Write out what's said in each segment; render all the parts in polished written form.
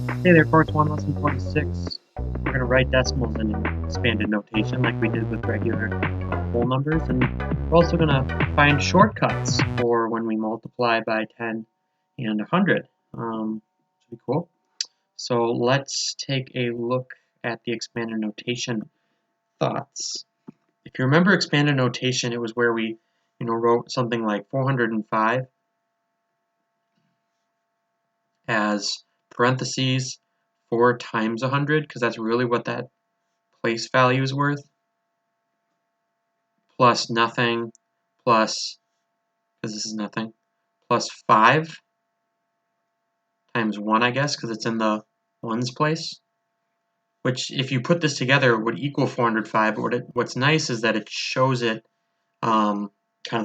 Hey there, Course 1, Lesson 26. We're going to write decimals in an expanded notation like we did with regular whole numbers, and we're also going to find shortcuts for when we multiply by 10 and 100. Should be cool. So let's take a look at the expanded notation thoughts. If you remember expanded notation, it was where we wrote something like 405 as parentheses 4 times 100, because that's really what that place value is worth, plus nothing, plus, because this is nothing, plus 5 times 1, I guess, because it's in the ones place, which if you put this together would equal 405, but what's nice is that it shows it kind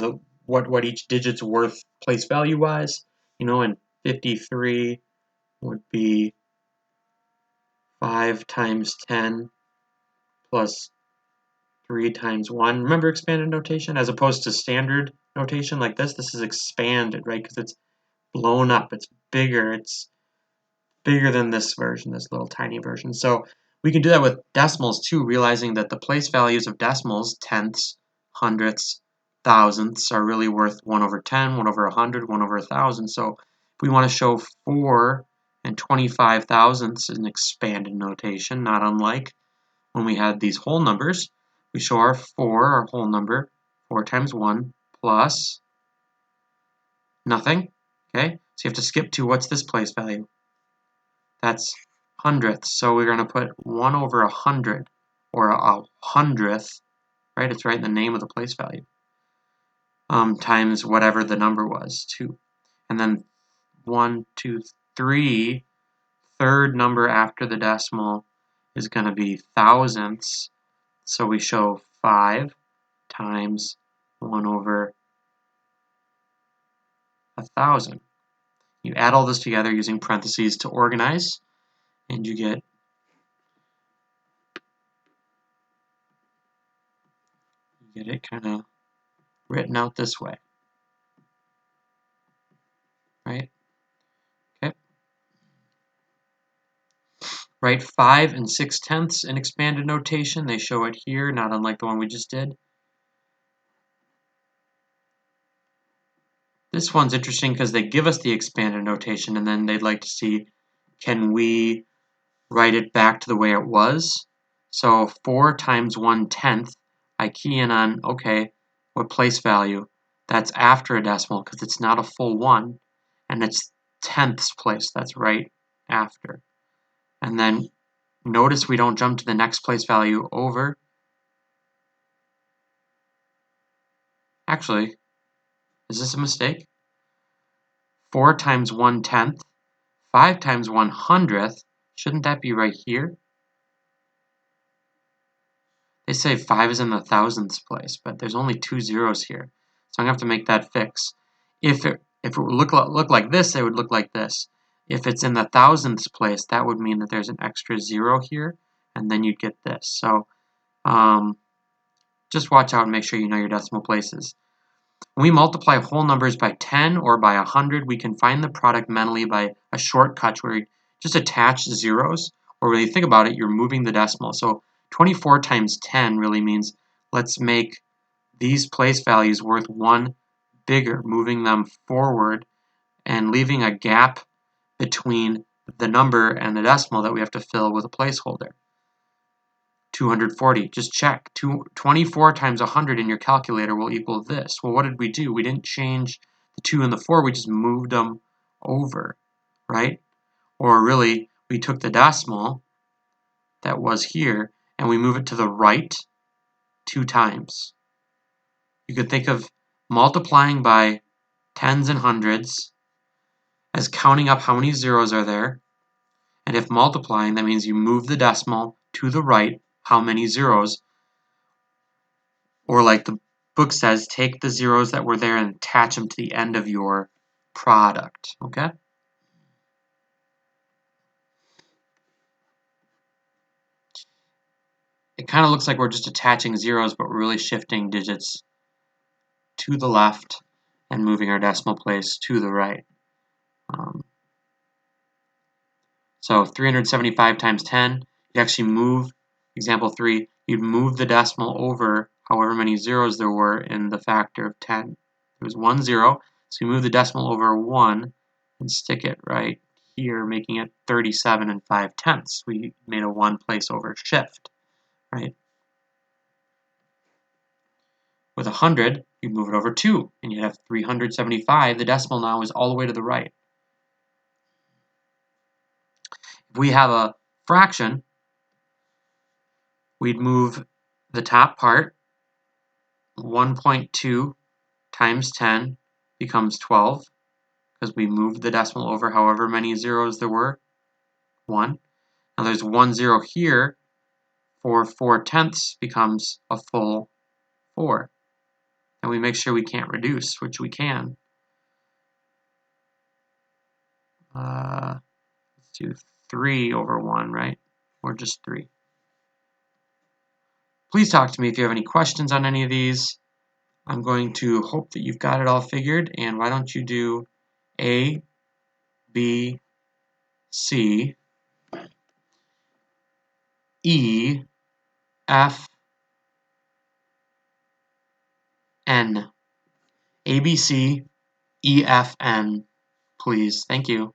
of what each digit's worth place value wise, and 53 would be 5 times 10 plus 3 times 1. Remember expanded notation? As opposed to standard notation like this is expanded, right? Because it's blown up. It's bigger. It's bigger than this version, this little tiny version. So we can do that with decimals too, realizing that the place values of decimals, tenths, hundredths, thousandths, are really worth 1 over 10, 1 over 100, 1 over 1,000. So if we want to show 4 and 25 thousandths in expanded notation, not unlike when we had these whole numbers, we show our 4, our whole number, 4 times 1 plus nothing. Okay, so you have to skip to what's this place value? That's hundredths. So we're going to put 1 over 100, or a hundredth, right? It's right in the name of the place value, times whatever the number was, 2. And then 1, 2, 3, third number after the decimal is going to be thousandths. So we show 5 times 1 over 1,000. You add all this together using parentheses to organize, and you get it kind of written out this way, right? Okay. Write 5 and 6/10 in expanded notation. They show it here, not unlike the one we just did. This one's interesting because they give us the expanded notation, and then they'd like to see, can we write it back to the way it was? So 4 times 1/10, I key in on, okay, what place value? That's after a decimal because it's not a full 1, and it's tenths place, that's right after. And then notice we don't jump to the next place value over. Actually, is this a mistake? 4 times 1/10, 5 times 1/100th, shouldn't that be right here? They say 5 is in the thousandths place, but there's only 2 zeros here. So I'm going to have to make that fix. If it would look like this, it would look like this. If it's in the thousandths place, that would mean that there's an extra 0 here, and then you'd get this. So just watch out and make sure you know your decimal places. When we multiply whole numbers by 10 or by 100, we can find the product mentally by a shortcut where you just attach zeros, or when you think about it, you're moving the decimal. So 24 times 10 really means let's make these place values worth 1 bigger, moving them forward and leaving a gap between the number and the decimal that we have to fill with a placeholder. 240, just check. 24 times 100 in your calculator will equal this. Well, what did we do? We didn't change the 2 and the 4, we just moved them over, right? Or really, we took the decimal that was here and we move it to the right 2 times. You could think of multiplying by tens and hundreds as counting up how many zeros are there. And if multiplying, that means you move the decimal to the right how many zeros. Or like the book says, take the zeros that were there and attach them to the end of your product, okay? It kind of looks like we're just attaching zeros, but we're really shifting digits to the left and moving our decimal place to the right. So 375 times 10, you actually move, example 3, you'd move the decimal over however many zeros there were in the factor of 10. There was 1 0, so you move the decimal over 1 and stick it right here, making it 37 5/10. We made a 1 place over shift, right? With 100, you move it over 2, and you have 375. The decimal now is all the way to the right. If we have a fraction, we'd move the top part. 1.2 times 10 becomes 12, because we moved the decimal over however many zeros there were, 1. Now there's 1 0 here, for 4/10 becomes a full 4. And we make sure we can't reduce, which we can. Let's do 3 over 1, right? Or just 3. Please talk to me if you have any questions on any of these. I'm going to hope that you've got it all figured, and why don't you do A, B, C, E, F, N. A, B, C, E, F, N, please. Thank you.